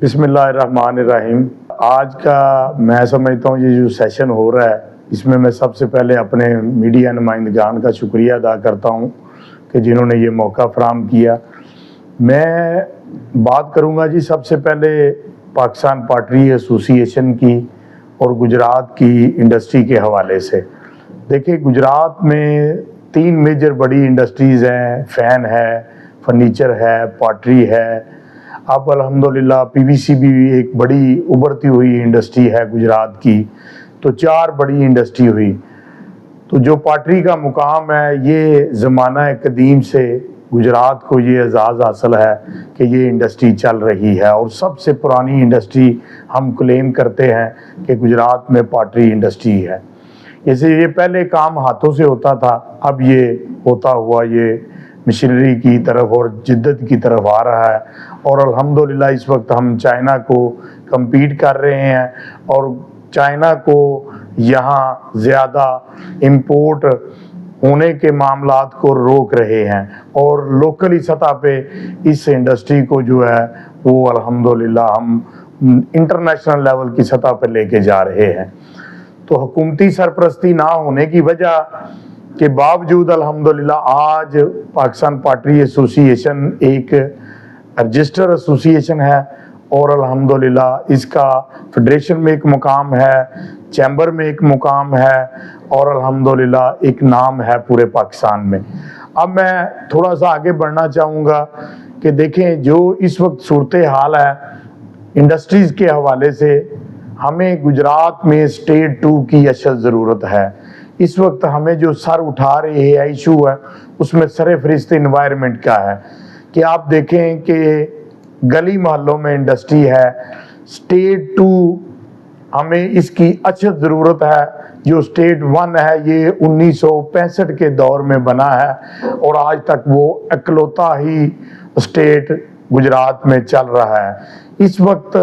بسم اللہ الرحمن الرحیم۔ آج کا میں سمجھتا ہوں یہ جو سیشن ہو رہا ہے اس میں میں سب سے پہلے اپنے میڈیا نمائندگان کا شکریہ ادا کرتا ہوں کہ جنہوں نے یہ موقع فراہم کیا۔ میں بات کروں گا جی سب سے پہلے پاکستان پاٹری ایسوسی ایشن کی اور گجرات کی انڈسٹری کے حوالے سے۔ دیکھیں گجرات میں 3 میجر بڑی انڈسٹریز ہیں، فین ہے، فرنیچر ہے، پاٹری ہے۔ اب الحمدللہ پی وی سی بھی ایک بڑی ابھرتی ہوئی انڈسٹری ہے گجرات کی، تو 4 بڑی انڈسٹری ہوئی۔ تو جو پاٹری کا مقام ہے یہ زمانہ قدیم سے گجرات کو یہ اعزاز حاصل ہے کہ یہ انڈسٹری چل رہی ہے، اور سب سے پرانی انڈسٹری ہم کلیم کرتے ہیں کہ گجرات میں پاٹری انڈسٹری ہے۔ جیسے یہ پہلے کام ہاتھوں سے ہوتا تھا، اب یہ ہوتا ہوا یہ مشینری کی طرف اور جدت کی طرف آ رہا ہے، اور الحمدللہ اس وقت ہم چائنا کو کمپیٹ کر رہے ہیں اور چائنا کو یہاں زیادہ امپورٹ ہونے کے معاملات کو روک رہے ہیں، اور لوکلی سطح پہ اس انڈسٹری کو جو ہے وہ الحمدللہ ہم انٹرنیشنل لیول کی سطح پہ لے کے جا رہے ہیں۔ تو حکومتی سرپرستی نہ ہونے کی وجہ کے باوجود الحمدللہ آج پاکستان پاٹری ایسوسی ایشن ایک رجسٹر ایسوسی ایشن ہے، اور الحمدللہ اس کا فیڈریشن میں ایک مقام ہے، چیمبر میں ایک مقام ہے، اور الحمدللہ ایک نام ہے پورے پاکستان میں۔ اب میں تھوڑا سا آگے بڑھنا چاہوں گا کہ دیکھیں جو اس وقت صورتحال ہے انڈسٹریز کے حوالے سے، ہمیں گجرات میں اسٹیٹ 2 کی اشد ضرورت ہے۔ اس وقت ہمیں جو سر اٹھا رہے ہیں ایشو ہے اس میں سر فہرست انوائرمنٹ کا ہے کہ آپ دیکھیں کہ گلی محلوں میں انڈسٹری ہے، اسٹیٹ 2 ہمیں اس کی اشد ضرورت ہے۔ جو اسٹیٹ 1 ہے یہ 1965 کے دور میں بنا ہے، اور آج تک وہ اکلوتا ہی اسٹیٹ گجرات میں چل رہا ہے۔ اس وقت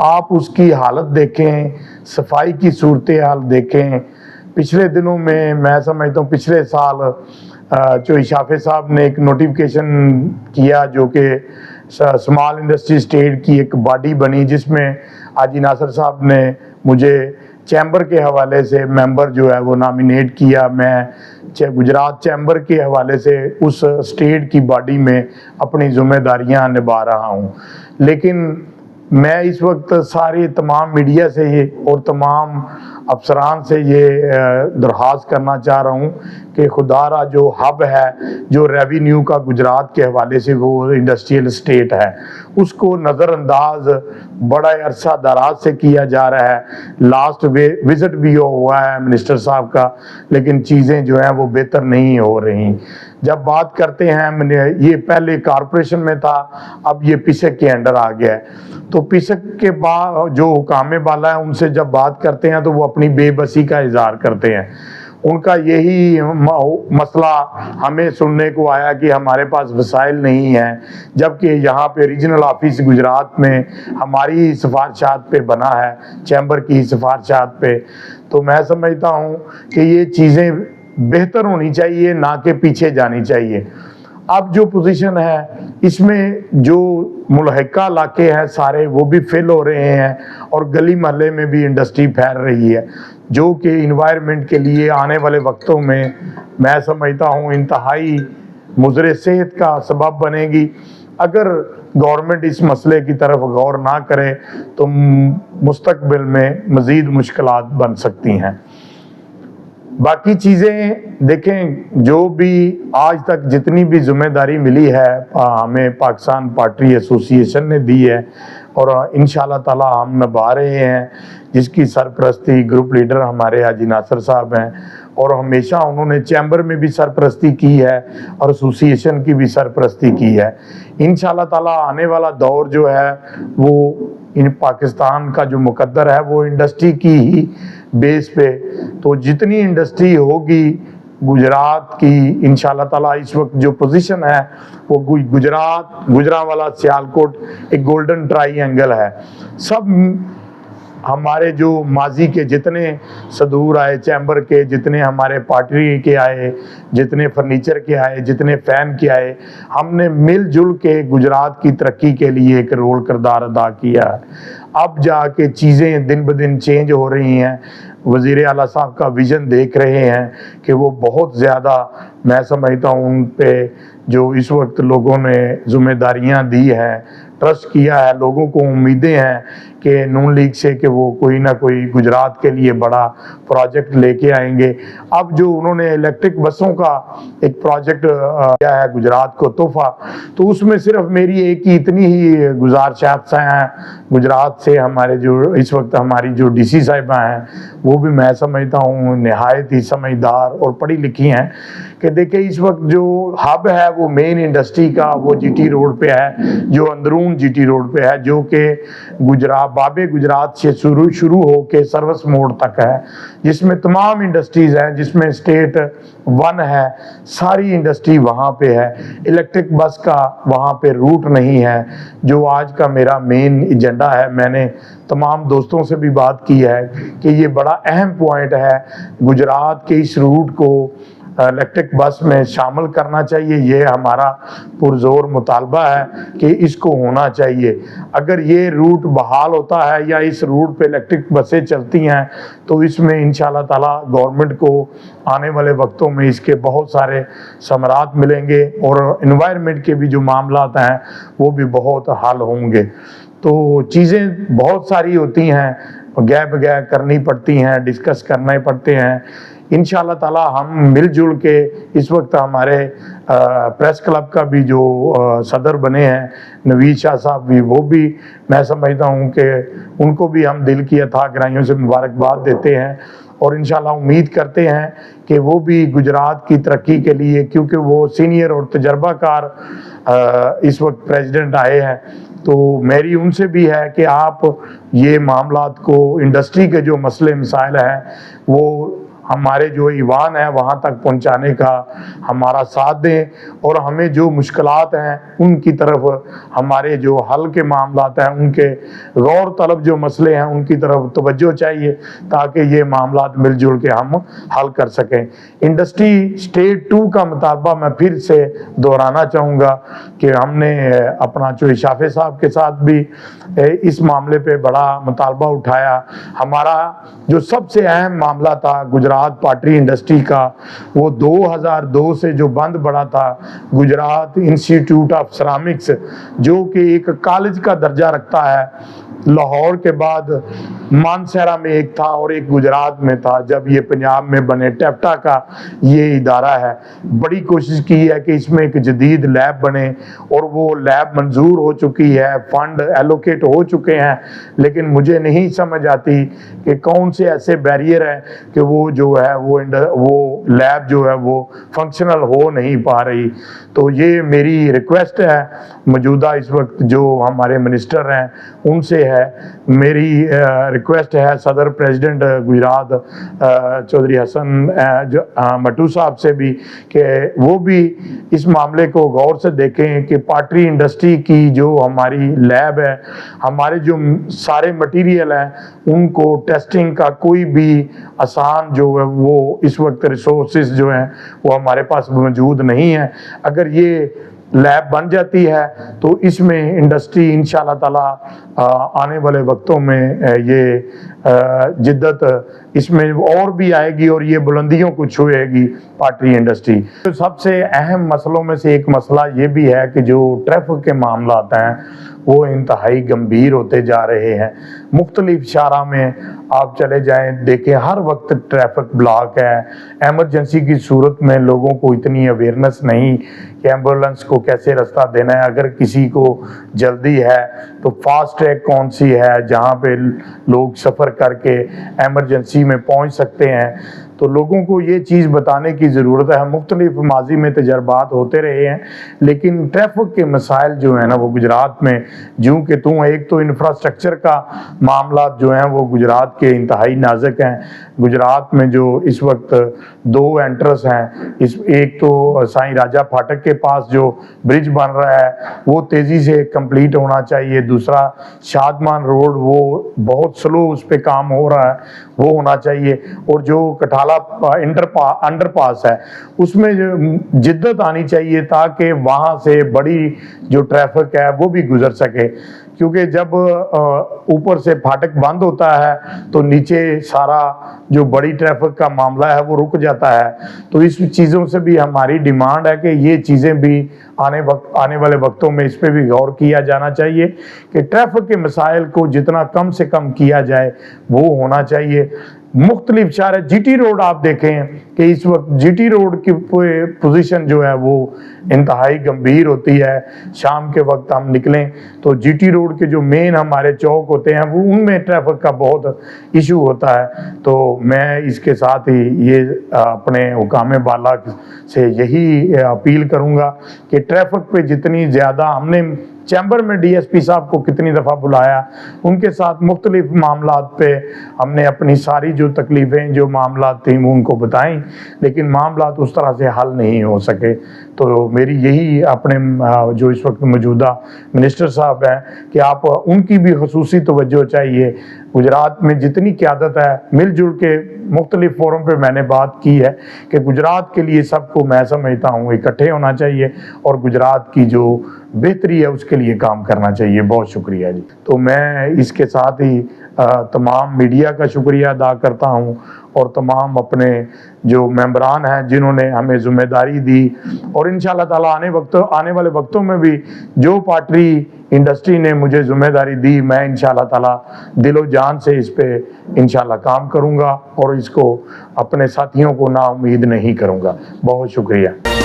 آپ اس کی حالت دیکھیں، صفائی کی صورتحال دیکھیں۔ پچھلے دنوں میں سمجھتا ہوں پچھلے سال جو اشافے صاحب نے ایک نوٹیفیکیشن کیا جو کہ اسمال انڈسٹری اسٹیٹ کی ایک باڈی بنی، جس میں حاجی ناصر صاحب نے مجھے چیمبر کے حوالے سے ممبر جو ہے وہ نامینیٹ کیا۔ میں گجرات چیمبر کے حوالے سے اس اسٹیٹ کی باڈی میں اپنی ذمہ داریاں نبھا رہا ہوں، لیکن میں اس وقت سارے تمام میڈیا سے اور تمام افسران سے یہ درخواست کرنا چاہ رہا ہوں کہ خدا را جو ہب ہے جو ریونیو کا گجرات کے حوالے سے وہ انڈسٹریل اسٹیٹ ہے، اس کو نظر انداز بڑا عرصہ دراز سے کیا جا رہا ہے۔ لاسٹ وزٹ بھی ہوا ہے منسٹر صاحب کا، لیکن چیزیں جو ہیں وہ بہتر نہیں ہو رہی۔ جب بات کرتے ہیں یہ پہلے کارپوریشن میں تھا، اب یہ پسک کے انڈر آ گیا ہے، تو پسک کے بعد جو حکام بالا ہیں ان سے جب بات کرتے ہیں تو وہ اپنی بے بسی کا اظہار کرتے ہیں۔ ان کا یہی مسئلہ ہمیں سننے کو آیا کہ ہمارے پاس وسائل نہیں ہیں، جبکہ یہاں پہ ریجنل آفس گجرات میں ہماری سفارشات پہ بنا ہے، چیمبر کی سفارشات پہ۔ تو میں سمجھتا ہوں کہ یہ چیزیں بہتر ہونی چاہیے، نہ کہ پیچھے جانی چاہیے۔ اب جو پوزیشن ہے اس میں جو ملحقہ علاقے ہیں سارے وہ بھی فل ہو رہے ہیں، اور گلی محلے میں بھی انڈسٹری پھیل رہی ہے، جو کہ انوائرمنٹ کے لیے آنے والے وقتوں میں سمجھتا ہوں انتہائی مضر صحت کا سبب بنے گی۔ اگر گورنمنٹ اس مسئلے کی طرف غور نہ کرے تو مستقبل میں مزید مشکلات بن سکتی ہیں۔ باقی چیزیں دیکھیں، جو بھی آج تک جتنی بھی ذمہ داری ملی ہے ہمیں پاکستان پاٹری ایسوسی ایشن نے دی ہے، اور انشاءاللہ تعالی ہم نبھا رہے ہیں، جس کی سرپرستی گروپ لیڈر ہمارے حاجی ناصر صاحب ہیں، اور ہمیشہ انہوں نے چیمبر میں بھی سرپرستی کی ہے اور ایسوسی ایشن کی بھی سرپرستی کی ہے۔ انشاءاللہ تعالی آنے والا دور جو ہے وہ پاکستان کا جو مقدر ہے وہ انڈسٹری کی ہی بیس پہ، تو جتنی انڈسٹری ہوگی گجرات کی انشاءاللہ تعالی اس وقت جو پوزیشن ہے وہ گجرات، گجرانوالہ، سیالکوٹ ایک گولڈن ٹرائی اینگل ہے۔ سب हमारे जो माजी के जितने सदूर आए चैम्बर के, जितने हमारे पार्टी के आए, जितने फर्नीचर के आए, जितने फ़ैन के आए, हमने मिलजुल के गुजरात की तरक्की के लिए एक रोल किरदार अदा किया है। अब जाके चीज़ें दिन ब दिन चेंज हो रही हैं। वज़ीर आला साहब का विज़न देख रहे हैं कि वो बहुत ज़्यादा, मैं समझता हूँ उन पे जो इस वक्त लोगों ने ज़िम्मेदारियाँ दी हैं, ट्रस्ट किया है, लोगों को उम्मीदें हैं कि नून लीग से कि वो कोई ना कोई गुजरात के लिए बड़ा प्रोजेक्ट लेके आएंगे। अब जो उन्होंने इलेक्ट्रिक बसों का एक प्रोजेक्ट किया है गुजरात को तोहफा, तो उसमें सिर्फ मेरी एक ही इतनी ही गुजारिशात हैं गुजरात से, हमारे जो इस वक्त हमारी जो डीसी साहिबा हैं वो भी मैं समझता हूँ नहायत ही समझदार और पढ़ी लिखी हैं, कि देखिए इस वक्त जो हब है वो मेन इंडस्ट्री का वो जीटी रोड पे है, जो अंदरून जीटी रोड पे है, जो कि बाबे गुजरात से शुरू हो के सर्विस मोड़ तक है, जिसमें तमाम इंडस्ट्रीज़ हैं, जिसमें स्टेट 1 है, सारी इंडस्ट्री वहाँ पे है। इलेक्ट्रिक बस का वहाँ पे रूट नहीं है, जो आज का मेरा मेन एजेंडा है। मैंने तमाम दोस्तों से भी बात की है कि ये बड़ा अहम पॉइंट है, गुजरात के इस रूट को इलेक्ट्रिक बस में शामिल करना चाहिए। ये हमारा पुरजोर मुतालबा है कि इसको होना चाहिए। अगर ये रूट बहाल होता है या इस रूट पे इलेक्ट्रिक बसें चलती हैं तो इसमें इंशाल्लाह ताला गवर्नमेंट को आने वाले वक्तों में इसके बहुत सारे समरात मिलेंगे और एनवायरनमेंट के भी जो मामलात हैं वो भी बहुत हल होंगे। तो चीज़ें बहुत सारी होती हैं, गैप गैप करनी पड़ती हैं, डिस्कस करने पड़ते हैं। इंशाल्लाह ताला हम मिलजुल के, इस वक्त हमारे प्रेस क्लब का भी जो सदर बने हैं नवीद शाह साहब भी, वो भी मैं समझता हूँ कि उनको भी हम दिल की अथाह गहराइयों से मुबारकबाद देते हैं और इंशाल्लाह उम्मीद करते हैं कि वो भी गुजरात की तरक्की के लिए, क्योंकि वो सीनियर और तजर्बाकार इस वक्त प्रेसिडेंट आए हैं, तो मेरी उनसे भी है कि आप ये मामलात को, इंडस्ट्री के जो मसले मसाइल हैं वो हमारे जो ईवान है वहाँ तक पहुँचाने का हमारा साथ दें और हमें जो मुश्किलात हैं उनकी तरफ, हमारे जो हल के मामलात हैं उनके गौर तलब जो मसले हैं उनकी तरफ तवज्जो चाहिए, ताकि ये मामलात मिलजुल के हम हल कर सकें। इंडस्ट्री स्टेट 2 का मुतालबा मैं फिर से दोहराना चाहूँगा कि हमने अपना जो शाफे साहब के साथ भी इस मामले पे बड़ा मुतालबा उठाया। हमारा जो सबसे अहम मामला था गुजरात पाटरी इंडस्ट्री का, वो 2002 से जो बंद पड़ा था, गुजरात इंस्टीट्यूट ऑफ सिरामिक्स, जो कि एक कॉलेज का दर्जा रखता है, लाहौर के बाद मानसहरा में एक था और एक गुजरात में था, जब ये पंजाब में बने, टेप्टा का ये इदारा है। बड़ी कोशिश की है कि इसमें एक जदीद लैब बने और वो लैब मंजूर हो चुकी है, फंड एलोकेट हो चुके हैं, लेकिन मुझे नहीं समझ आती कि कौन से ऐसे बैरियर हैं कि वो जो है वो लैब जो है वो फंक्शनल हो नहीं पा रही। तो ये मेरी रिक्वेस्ट है मौजूदा इस वक्त जो हमारे मिनिस्टर हैं उनसे है, मेरी रिक्वेस्ट है सदर प्रेसिडेंट गुजरात चौधरी हसन मटू साहब से भी, कि वो भी इस मामले को गौर से देखें कि पाटरी इंडस्ट्री की जो हमारी लैब है, हमारे जो सारे मटेरियल हैं उनको टेस्टिंग का कोई भी आसान जो है वो इस वक्त रिसोर्सेज जो हैं वो हमारे पास मौजूद नहीं है। अगर ये लैब बन जाती है तो इसमें इंडस्ट्री इंशाल्लाह ताला आने वाले वक्तों में ये जिद्दत इसमें और भी आएगी और ये बुलंदियों को छुएगी पाटरी इंडस्ट्री। तो सबसे अहम मसलों में से एक मसला ये भी है कि जो ट्रैफिक के मामला आते हैं वो इंतहाई गंभीर होते जा रहे हैं। मुख्तलिफ शारा में आप चले जाएं, देखें हर वक्त ट्रैफिक ब्लॉक है। एमरजेंसी की सूरत में लोगों को इतनी अवेयरनेस नहीं कि एम्बुलेंस को कैसे रास्ता देना है, अगर किसी को जल्दी है तो फास्ट ट्रैक कौन सी है जहाँ पे लोग सफ़र करके एमरजेंसी में पहुँच सकते हैं। तो लोगों को ये चीज़ बताने की ज़रूरत है। मुख्तलिफ माजी में तजर्बात होते रहे हैं, लेकिन ट्रैफिक के मसाइल जो है ना वो गुजरात में जूँ के तूँ, एक तो इंफ्रास्ट्रक्चर का मामला जो हैं वो गुजरात हालात के इंतहाई नाजुक हैं। गुजरात में जो इस वक्त 2 एंट्रेंस हैं, एक तो साईं राजा फाटक के पास जो ब्रिज बन रहा है वो तेज़ी से कंप्लीट होना चाहिए। दूसरा शादमान रोड वो बहुत स्लो उस पर काम हो रहा है, वो होना चाहिए। और जो कठाला अंडरपास है उसमें जो जिद्दत आनी चाहिए ताकि वहाँ से बड़ी जो ट्रैफिक है वो भी गुजर सके, क्योंकि जब ऊपर से फाटक बंद होता है तो नीचे सारा जो बड़ी ट्रैफिक का मामला है वो रुक जाता है। तो इस चीज़ों से भी हमारी डिमांड है कि ये चीज़ें भी आने वाले वक्तों में इस पर भी गौर किया जाना चाहिए कि ट्रैफिक के मसाइल को जितना कम से कम किया जाए वो होना चाहिए। मुख्तलिफ शहर जीटी रोड आप देखें कि इस वक्त जीटी रोड की पोजीशन जो है वो इंतहाई गंभीर होती है। शाम के वक्त हम निकलें तो जीटी रोड के जो मेन हमारे चौक होते हैं वो उनमें ट्रैफिक का बहुत इशू होता है। तो मैं इसके साथ ही ये अपने हुकाम बाला से यही अपील करूँगा कि ट्रैफिक पे जितनी ज़्यादा हमने चैम्बर में डीएसपी साहब को कितनी दफ़ा बुलाया, उनके साथ मुख्तलिफ मामलात पे हमने अपनी सारी जो तकलीफ़ें जो मामलात थी वो उनको बताएं, लेकिन मामलात उस तरह से हल नहीं हो सके। तो मेरी यही अपने जो इस वक्त मौजूदा मिनिस्टर साहब हैं कि आप उनकी भी खसूसी तवज्जो चाहिए। गुजरात में जितनी क़यादत है मिलजुल के मुख्तलिफ फोरम पे मैंने बात की है कि गुजरात के लिए सबको मैं समझता हूँ इकट्ठे होना चाहिए और गुजरात की जो बेहतरी है उसके लिए काम करना चाहिए। बहुत शुक्रिया जी। तो मैं इसके साथ ही तमाम मीडिया का शुक्रिया अदा करता हूँ और तमाम अपने जो मेंबरान हैं जिन्होंने हमें ज़िम्मेदारी दी, और इंशाअल्लाह ताला आने वाले वक्तों में भी जो पार्टी इंडस्ट्री ने मुझे ज़िम्मेदारी दी मैं इंशाअल्लाह ताला दिलो जान से इस पे इंशाअल्लाह काम करूँगा और इसको अपने साथियों को नाउम्मीद नहीं करूँगा। बहुत शुक्रिया।